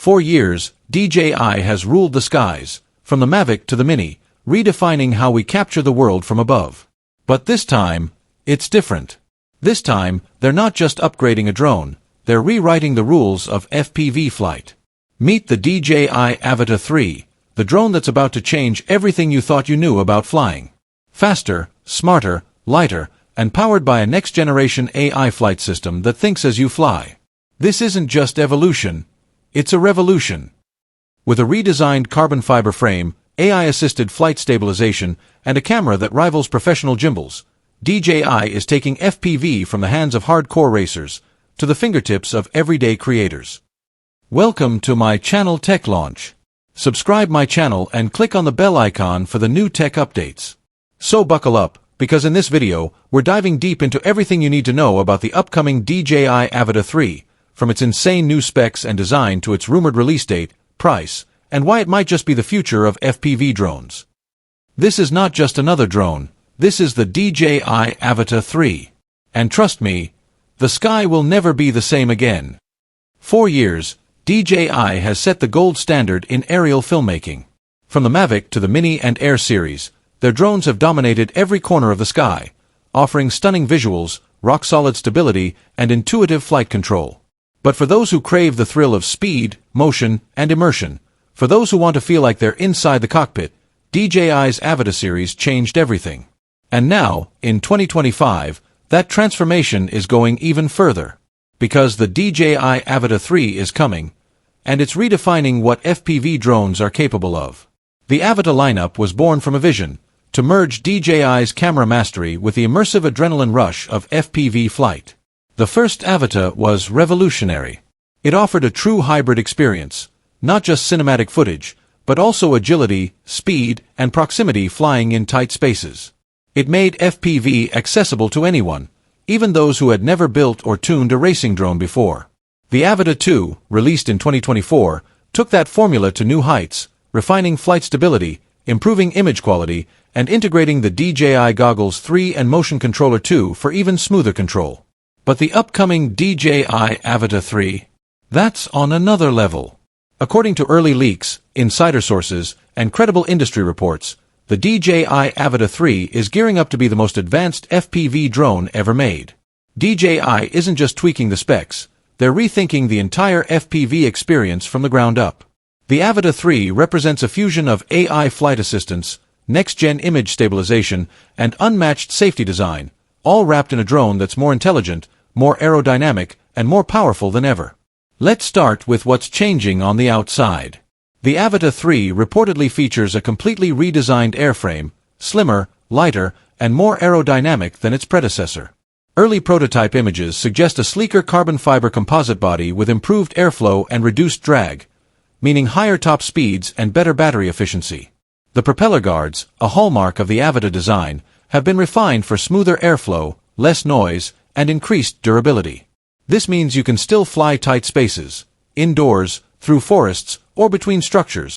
For years, DJI has ruled the skies, from the Mavic to the Mini, redefining how we capture the world from above. But this time, it's different. This time, they're not just upgrading a drone, they're rewriting the rules of FPV flight. Meet the DJI Avata 3, the drone that's about to change everything you thought you knew about flying. Faster, smarter, lighter, and powered by a next-generation AI flight system that thinks as you fly. This isn't just evolution, it's a revolution. With a redesigned carbon fiber frame, AI-assisted flight stabilization, and a camera that rivals professional gimbals, DJI is taking FPV from the hands of hardcore racers to the fingertips of everyday creators. Welcome to my channel Tech Launch. Subscribe my channel and click on the bell icon for the new tech updates. So buckle up, because in this video, we're diving deep into everything you need to know about the upcoming DJI Avata 3, from its insane new specs and design to its rumored release date, price, and why it might just be the future of FPV drones. This is not just another drone, this is the DJI Avata 3. And trust me, the sky will never be the same again. For years, DJI has set the gold standard in aerial filmmaking. From the Mavic to the Mini and Air series, their drones have dominated every corner of the sky, offering stunning visuals, rock-solid stability, and intuitive flight control. But for those who crave the thrill of speed, motion, and immersion, for those who want to feel like they're inside the cockpit, DJI's Avata series changed everything. And now, in 2025, that transformation is going even further. Because the DJI Avata 3 is coming, and it's redefining what FPV drones are capable of. The Avata lineup was born from a vision to merge DJI's camera mastery with the immersive adrenaline rush of FPV flight. The first Avata was revolutionary. It offered a true hybrid experience, not just cinematic footage, but also agility, speed, and proximity flying in tight spaces. It made FPV accessible to anyone, even those who had never built or tuned a racing drone before. The Avata 2, released in 2024, took that formula to new heights, refining flight stability, improving image quality, and integrating the DJI Goggles 3 and Motion Controller 2 for even smoother control. But the upcoming DJI Avata 3? That's on another level. According to early leaks, insider sources, and credible industry reports, the DJI Avata 3 is gearing up to be the most advanced FPV drone ever made. DJI isn't just tweaking the specs, they're rethinking the entire FPV experience from the ground up. The Avata 3 represents a fusion of AI flight assistance, next-gen image stabilization, and unmatched safety design, all wrapped in a drone that's more intelligent, more aerodynamic, and more powerful than ever. Let's start with what's changing on the outside. The Avata 3 reportedly features a completely redesigned airframe, slimmer, lighter, and more aerodynamic than its predecessor. Early prototype images suggest a sleeker carbon fiber composite body with improved airflow and reduced drag, meaning higher top speeds and better battery efficiency. The propeller guards, a hallmark of the Avata design, have been refined for smoother airflow, less noise, and increased durability. This means you can still fly tight spaces, indoors, through forests, or between structures,